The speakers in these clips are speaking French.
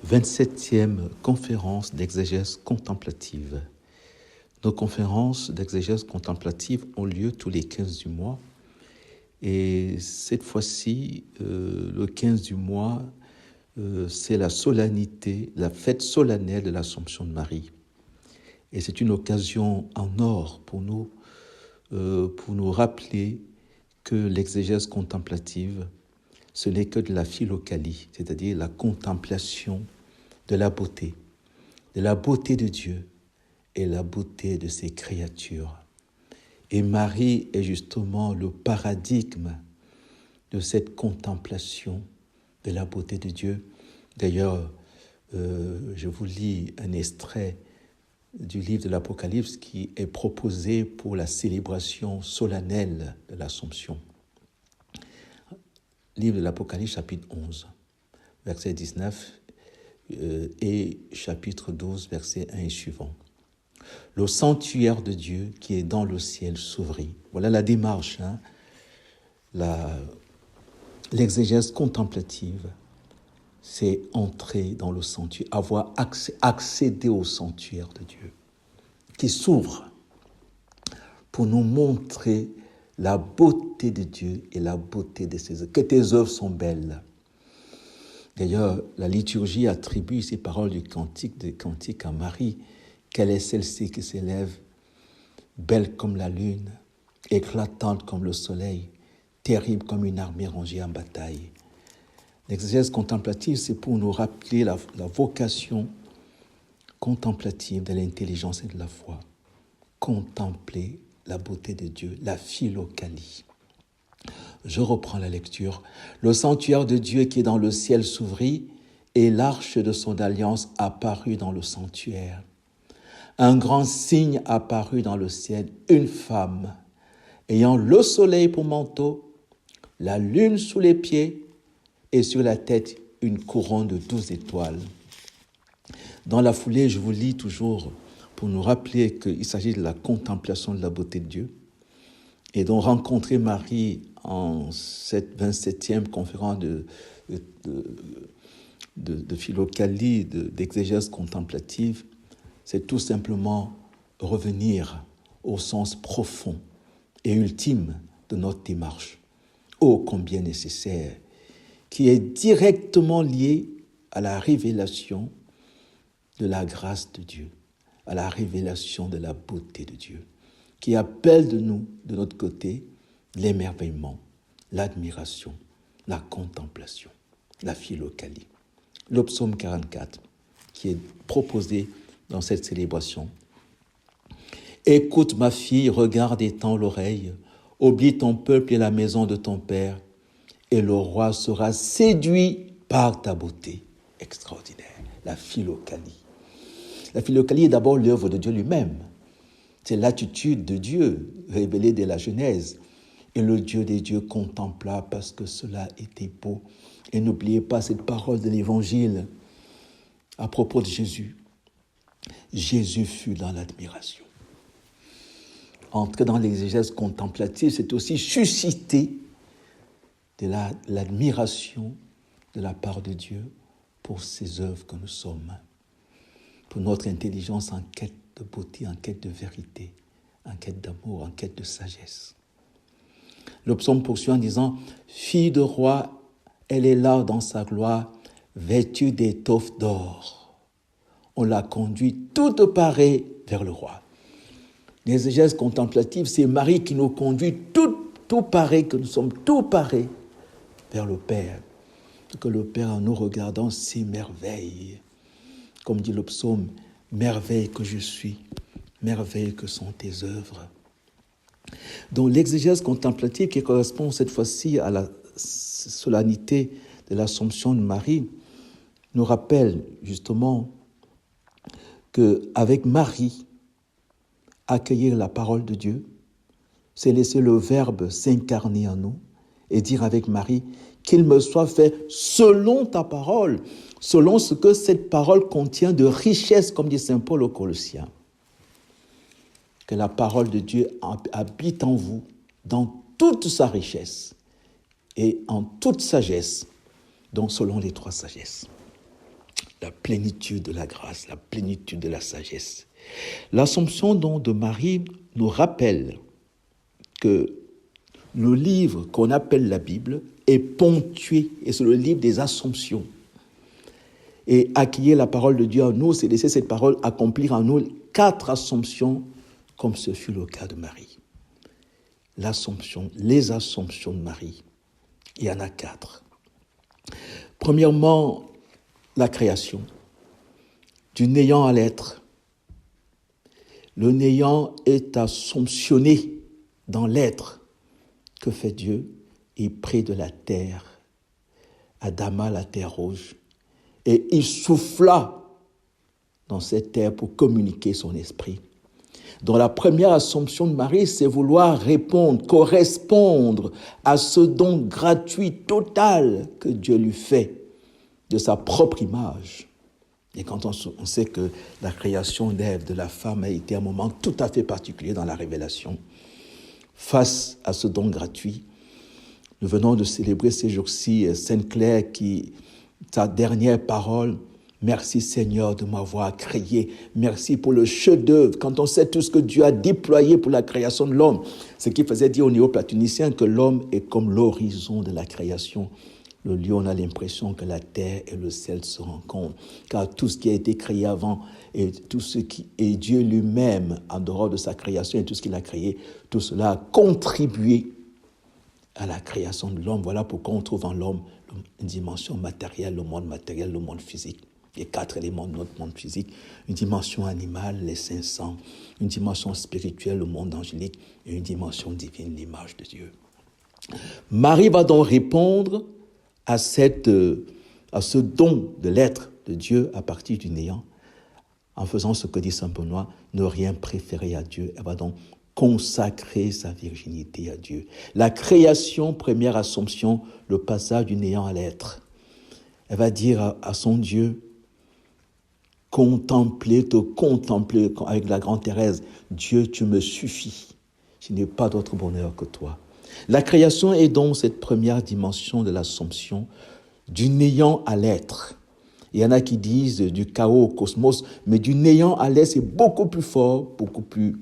27e conférence d'exégèse contemplative. Nos conférences d'exégèse contemplative ont lieu tous les 15 du mois. Et cette fois-ci, le 15 du mois, c'est la solennité, la fête solennelle de l'Assomption de Marie. Et c'est une occasion en or pour nous rappeler que l'exégèse contemplative, ce n'est que de la philokalie, c'est-à-dire la contemplation de la beauté de Dieu et la beauté de ses créatures. Et Marie est justement le paradigme de cette contemplation de la beauté de Dieu. D'ailleurs, je vous lis un extrait du livre de l'Apocalypse qui est proposé pour la célébration solennelle de l'Assomption. Livre de l'Apocalypse, chapitre 11, verset 19 et chapitre 12, verset 1 et suivant. Le sanctuaire de Dieu qui est dans le ciel s'ouvrit. Voilà la démarche, l'exégèse contemplative, c'est entrer dans le sanctuaire, avoir accéder au sanctuaire de Dieu, qui s'ouvre pour nous montrer la beauté de Dieu et la beauté de ses œuvres, que tes œuvres sont belles. D'ailleurs, la liturgie attribue ces paroles des cantiques à Marie, qu'elle est celle-ci qui s'élève, belle comme la lune, éclatante comme le soleil, terrible comme une armée rangée en bataille. L'exégèse contemplative, c'est pour nous rappeler la vocation contemplative de l'intelligence et de la foi. Contempler la beauté de Dieu, la philokalie. Je reprends la lecture. Le sanctuaire de Dieu qui est dans le ciel s'ouvrit et l'arche de son alliance apparut dans le sanctuaire. Un grand signe apparut dans le ciel, une femme, ayant le soleil pour manteau, la lune sous les pieds et sur la tête une couronne de 12 étoiles. Dans la foulée, je vous lis toujours pour nous rappeler qu'il s'agit de la contemplation de la beauté de Dieu. Et donc rencontrer Marie en cette 27e conférence de philokalie, d'exégèse contemplative, c'est tout simplement revenir au sens profond et ultime de notre démarche, ô combien nécessaire, qui est directement lié à la révélation de la grâce de Dieu, à la révélation de la beauté de Dieu, qui appelle de nous, de notre côté, l'émerveillement, l'admiration, la contemplation, la philokalie. Le psaume 44, qui est proposé dans cette célébration. Écoute ma fille, regarde et tends l'oreille, oublie ton peuple et la maison de ton père, et le roi sera séduit par ta beauté. Extraordinaire, la philokalie. La philokalie est d'abord l'œuvre de Dieu lui-même. C'est l'attitude de Dieu révélée dès la Genèse. Et le Dieu des dieux contempla parce que cela était beau. Et n'oubliez pas cette parole de l'Évangile à propos de Jésus. Jésus fut dans l'admiration. Entrer dans l'exégèse contemplative, c'est aussi susciter de l'admiration de la part de Dieu pour ses œuvres que nous sommes, pour notre intelligence en quête de beauté, en quête de vérité, en quête d'amour, en quête de sagesse. Le psaume poursuit en disant « Fille de roi, elle est là dans sa gloire, vêtue d'étoffes d'or. On l'a conduit toute parée vers le roi. » L'exégèse contemplative, c'est Marie qui nous conduit tout paré, que nous sommes tout parés vers le Père. Que le Père, en nous regardant, s'émerveille. Comme dit le psaume, « Merveille que je suis, merveille que sont tes œuvres. » Donc l'exégèse contemplative qui correspond cette fois-ci à la solennité de l'Assomption de Marie nous rappelle justement qu'avec Marie, accueillir la parole de Dieu, c'est laisser le Verbe s'incarner en nous et dire avec Marie qu'il me soit fait selon ta parole, selon ce que cette parole contient de richesse, comme dit saint Paul aux Colossiens. Que la parole de Dieu habite en vous dans toute sa richesse et en toute sagesse, donc selon les trois sagesses. la plénitude de la grâce, la plénitude de la sagesse. L'Assomption donc de Marie nous rappelle que le livre qu'on appelle la Bible est ponctué, et c'est le livre des Assomptions. Et accueillir la parole de Dieu en nous, c'est laisser cette parole accomplir en nous 4 Assomptions, comme ce fut le cas de Marie. L'Assomption, les Assomptions de Marie, il y en a 4. Premièrement, la création, du néant à l'être. Le néant est assomptionné dans l'être. Que fait Dieu? Il prit de la terre, Adama, la terre rouge, et il souffla dans cette terre pour communiquer son esprit. Donc la première Assomption de Marie, c'est vouloir répondre, correspondre à ce don gratuit, total que Dieu lui fait de sa propre image. Et quand on sait que la création d'Ève, de la femme, a été un moment tout à fait particulier dans la révélation, face à ce don gratuit, nous venons de célébrer ces jours-ci Sainte Claire qui, sa dernière parole, merci Seigneur de m'avoir créé, merci pour le chef-d'œuvre. Quand on sait tout ce que Dieu a déployé pour la création de l'homme, ce qui faisait dire aux néo-platoniciens que l'homme est comme l'horizon de la création. Le lieu, on a l'impression que la terre et le ciel se rencontrent, car tout ce qui a été créé avant et tout ce qui est Dieu lui-même, en dehors de sa création et tout ce qu'il a créé, tout cela a contribué à la création de l'homme. Voilà pourquoi on trouve en l'homme une dimension matérielle, le monde physique. Les 4 éléments de notre monde physique, une dimension animale, les 500, une dimension spirituelle, le monde angélique, et une dimension divine, l'image de Dieu. Marie va donc répondre à ce don de l'être de Dieu à partir du néant, en faisant ce que dit saint Benoît, ne rien préférer à Dieu. Elle va donc consacrer sa virginité à Dieu. La création, première Assomption, le passage du néant à l'être. Elle va dire à son Dieu, te contempler avec la grande Thérèse, Dieu, tu me suffis, je n'ai pas d'autre bonheur que toi. La création est donc cette première dimension de l'Assomption, du néant à l'être. Il y en a qui disent du chaos au cosmos, mais du néant à l'être, c'est beaucoup plus fort, beaucoup plus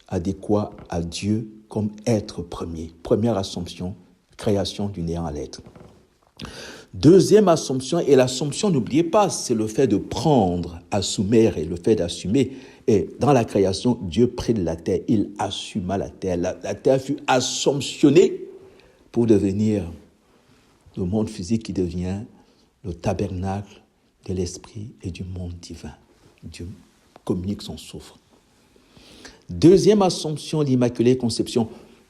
adéquat à Dieu comme être premier. Première Assomption, création du néant à l'être. Deuxième Assomption, et l'Assomption, n'oubliez pas, c'est le fait de prendre, assumer, et le fait d'assumer. Et dans la création, Dieu prit de la terre, il assuma la terre. La terre fut assomptionnée pour devenir le monde physique qui devient le tabernacle de l'esprit et du monde divin. Dieu communique son souffle. Deuxième Assomption, l'Immaculée Conception.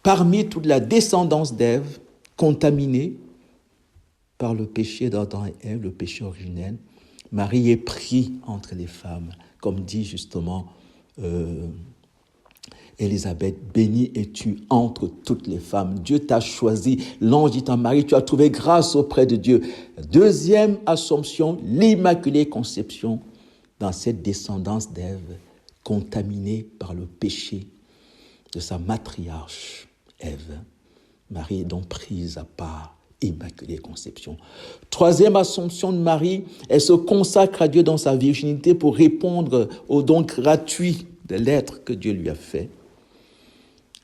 Parmi toute la descendance d'Ève, contaminée par le péché d'Adam et Ève, le péché originel, Marie est prise entre les femmes, comme dit justement Élisabeth, bénie es-tu entre toutes les femmes. Dieu t'a choisi. L'ange dit à Marie, tu as trouvé grâce auprès de Dieu. Deuxième Assomption, l'Immaculée Conception, dans cette descendance d'Ève, contaminée par le péché de sa matriarche, Ève. Marie est donc prise à part. Immaculée Conception. Troisième Assomption de Marie, elle se consacre à Dieu dans sa virginité pour répondre au don gratuit de l'être que Dieu lui a fait.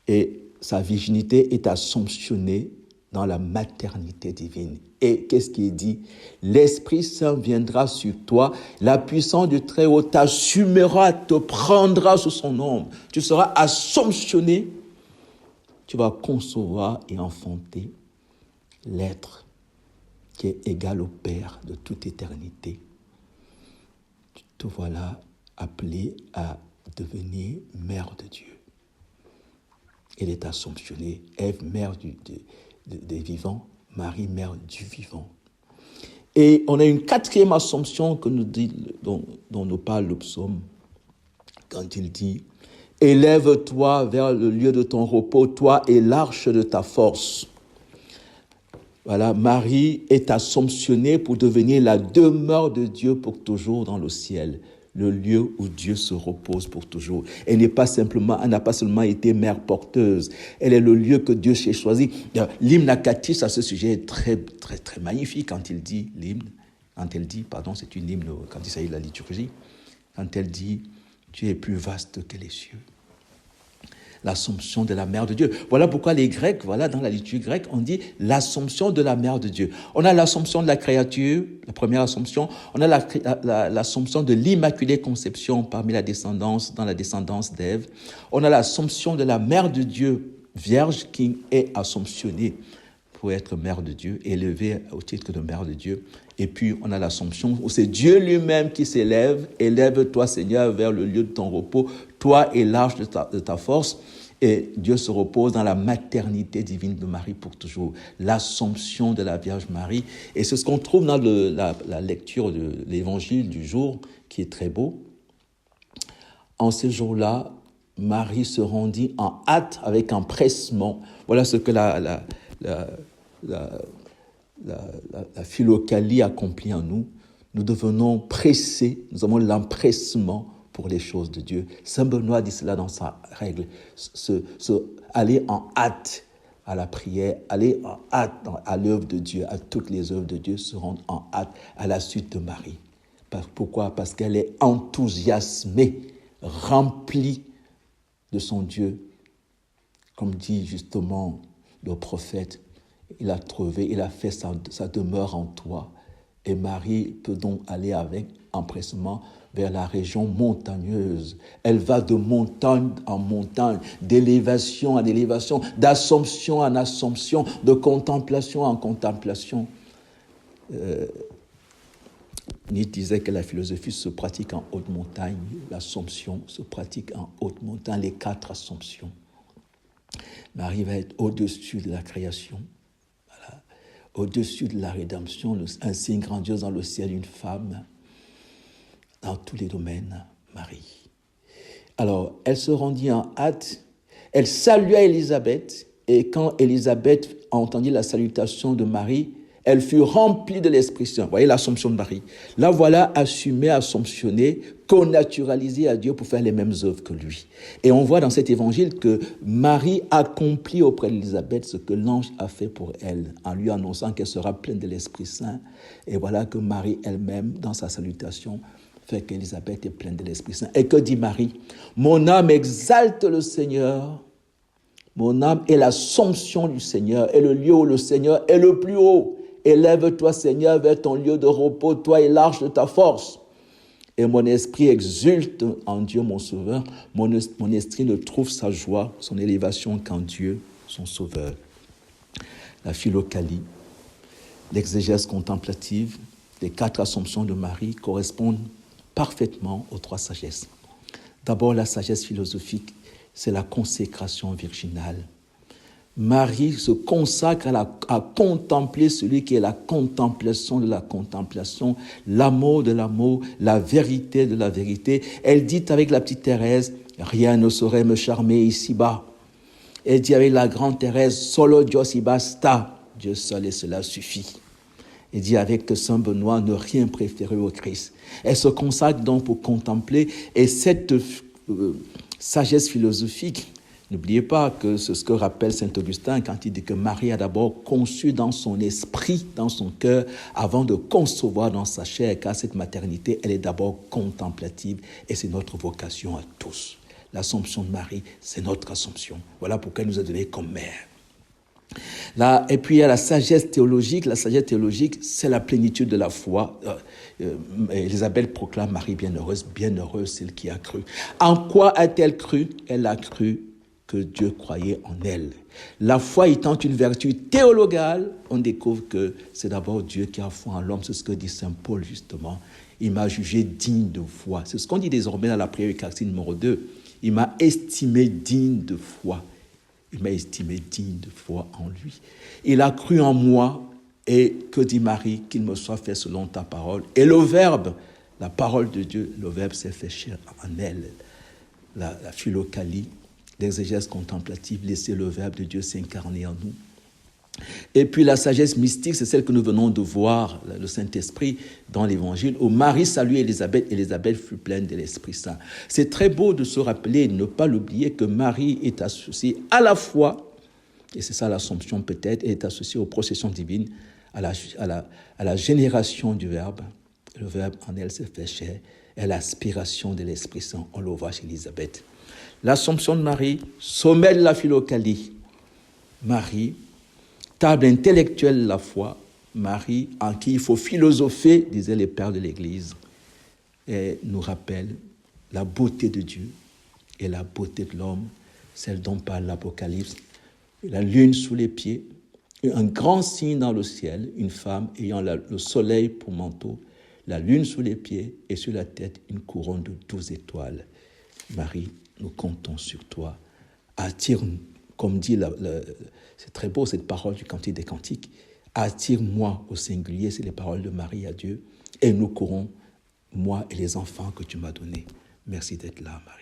Et sa virginité est assomptionnée dans la maternité divine. Et qu'est-ce qui est dit? L'Esprit Saint viendra sur toi, la puissance du Très-Haut t'assumera, te prendra sous son ombre. Tu seras assomptionné, tu vas concevoir et enfanter l'être qui est égal au Père de toute éternité. Te voilà appelé à devenir mère de Dieu. Elle est assomptionnée. Ève, mère des vivants, Marie, mère du vivant. Et on a une quatrième Assomption que dont nous parle le psaume, quand il dit « Élève-toi vers le lieu de ton repos, toi et l'arche de ta force ». Voilà, Marie est assomptionnée pour devenir la demeure de Dieu pour toujours dans le ciel, le lieu où Dieu se repose pour toujours. Elle n'a pas seulement été mère porteuse, elle est le lieu que Dieu s'est choisi. L'hymne Acatis à ce sujet est très, très, très magnifique quand il dit l'hymne. quand elle dit, pardon, c'est une hymne quand il s'agit de la liturgie, quand elle dit « Dieu est plus vaste que les cieux ». L'Assomption de la Mère de Dieu. Voilà pourquoi les Grecs, voilà, dans la liturgie grecque, on dit l'Assomption de la Mère de Dieu. On a l'Assomption de la créature, la première Assomption. On a l'Assomption de l'Immaculée Conception parmi la descendance, dans la descendance d'Ève. On a l'Assomption de la Mère de Dieu, Vierge, qui est assomptionnée pour être Mère de Dieu, élevée au titre de Mère de Dieu. Et puis, on a l'Assomption où c'est Dieu lui-même qui s'élève. Élève-toi, Seigneur, vers le lieu de ton repos. Toi et l'arche de ta force. Et Dieu se repose dans la maternité divine de Marie pour toujours. L'Assomption de la Vierge Marie. Et c'est ce qu'on trouve dans la lecture de l'évangile du jour, qui est très beau. En ces jours-là, Marie se rendit en hâte avec empressement. Voilà ce que la philokalie accomplit en nous. Nous devenons pressés, nous avons l'empressement pour les choses de Dieu. Saint Benoît dit cela dans sa règle, aller en hâte à la prière, aller en hâte à l'œuvre de Dieu, à toutes les œuvres de Dieu, se rendre en hâte à la suite de Marie. Pourquoi ? Parce qu'elle est enthousiasmée, remplie de son Dieu. Comme dit justement le prophète, il a fait sa demeure en toi. Et Marie peut donc aller avec empressement vers la région montagneuse. Elle va de montagne en montagne, d'élévation en élévation, d'assomption en assomption, de contemplation en contemplation. Nietzsche disait que la philosophie se pratique en haute montagne, l'assomption se pratique en haute montagne, les 4 assomptions. Marie va être au-dessus de la création, voilà, au-dessus de la rédemption, un signe grandiose dans le ciel, une femme, dans tous les domaines, Marie. Alors, elle se rendit en hâte, elle salua Élisabeth, et quand Élisabeth entendit la salutation de Marie, elle fut remplie de l'Esprit Saint. Vous voyez l'Assomption de Marie. La voilà assumée, assomptionnée, connaturalisée à Dieu pour faire les mêmes œuvres que lui. Et on voit dans cet évangile que Marie accomplit auprès d'Élisabeth ce que l'ange a fait pour elle, en lui annonçant qu'elle sera pleine de l'Esprit Saint. Et voilà que Marie elle-même, dans sa salutation, fait qu'Élisabeth est pleine de l'Esprit Saint. Et que dit Marie ? Mon âme exalte le Seigneur. Mon âme est l'Assomption du Seigneur, est le lieu où le Seigneur est le plus haut. Élève-toi, Seigneur, vers ton lieu de repos, toi et l'arche de ta force. Et mon esprit exulte en Dieu, mon Sauveur. Mon esprit ne trouve sa joie, son élévation qu'en Dieu, son Sauveur. La philokalie, l'exégèse contemplative, les 4 assomptions de Marie correspondent parfaitement aux 3 sagesses. D'abord, la sagesse philosophique, c'est la consécration virginale. Marie se consacre à contempler celui qui est la contemplation de la contemplation, l'amour de l'amour, la vérité de la vérité. Elle dit avec la petite Thérèse, rien ne saurait me charmer ici-bas. Elle dit avec la grande Thérèse, solo Dios y basta, Dieu seul et cela suffit. Elle dit avec Saint Benoît, ne rien préférer au Christ. Elle se consacre donc pour contempler, et cette sagesse philosophique, n'oubliez pas que c'est ce que rappelle saint Augustin quand il dit que Marie a d'abord conçu dans son esprit, dans son cœur, avant de concevoir dans sa chair, car cette maternité, elle est d'abord contemplative, et c'est notre vocation à tous. L'Assomption de Marie, c'est notre Assomption. Voilà pourquoi elle nous a donné comme mère. Là, et puis il y a la sagesse théologique. La sagesse théologique, c'est la plénitude de la foi. Élisabeth proclame Marie bienheureuse celle qui a cru. En quoi a-t-elle cru ? Elle a cru que Dieu croyait en elle. La foi étant une vertu théologale, on découvre que c'est d'abord Dieu qui a foi en l'homme. C'est ce que dit saint Paul justement. Il m'a jugé digne de foi. C'est ce qu'on dit désormais dans la prière eucharistique numéro 2. Il m'a estimé digne de foi. Il m'a estimé digne de foi en lui. Il a cru en moi, et que dit Marie ? Qu'il me soit fait selon ta parole. Et le Verbe, la parole de Dieu, le Verbe s'est fait chair en elle. La philokalie, l'exégèse contemplative, laisser le Verbe de Dieu s'incarner en nous. Et puis la sagesse mystique, c'est celle que nous venons de voir, le Saint-Esprit, dans l'Évangile, où Marie salue Élisabeth, Élisabeth fut pleine de l'Esprit Saint. C'est très beau de se rappeler, ne pas l'oublier, que Marie est associée à la fois, et c'est ça l'Assomption peut-être, est associée aux processions divines, à la génération du Verbe. Le Verbe en elle se fait chair, et l'aspiration de l'Esprit Saint, on le voit chez Élisabeth. L'Assomption de Marie, sommet de la philokalie. Marie, table intellectuelle de la foi. Marie, en qui il faut philosopher, disaient les pères de l'Église, et nous rappelle la beauté de Dieu et la beauté de l'homme, celle dont parle l'Apocalypse. La lune sous les pieds, un grand signe dans le ciel, une femme ayant le soleil pour manteau, la lune sous les pieds et sur la tête une couronne de 12 étoiles. Marie, nous comptons sur toi. Attire, comme dit, c'est très beau cette parole du Cantique des Cantiques, attire-moi au singulier, c'est les paroles de Marie à Dieu, et nous courons, moi et les enfants que tu m'as donnés. Merci d'être là, Marie.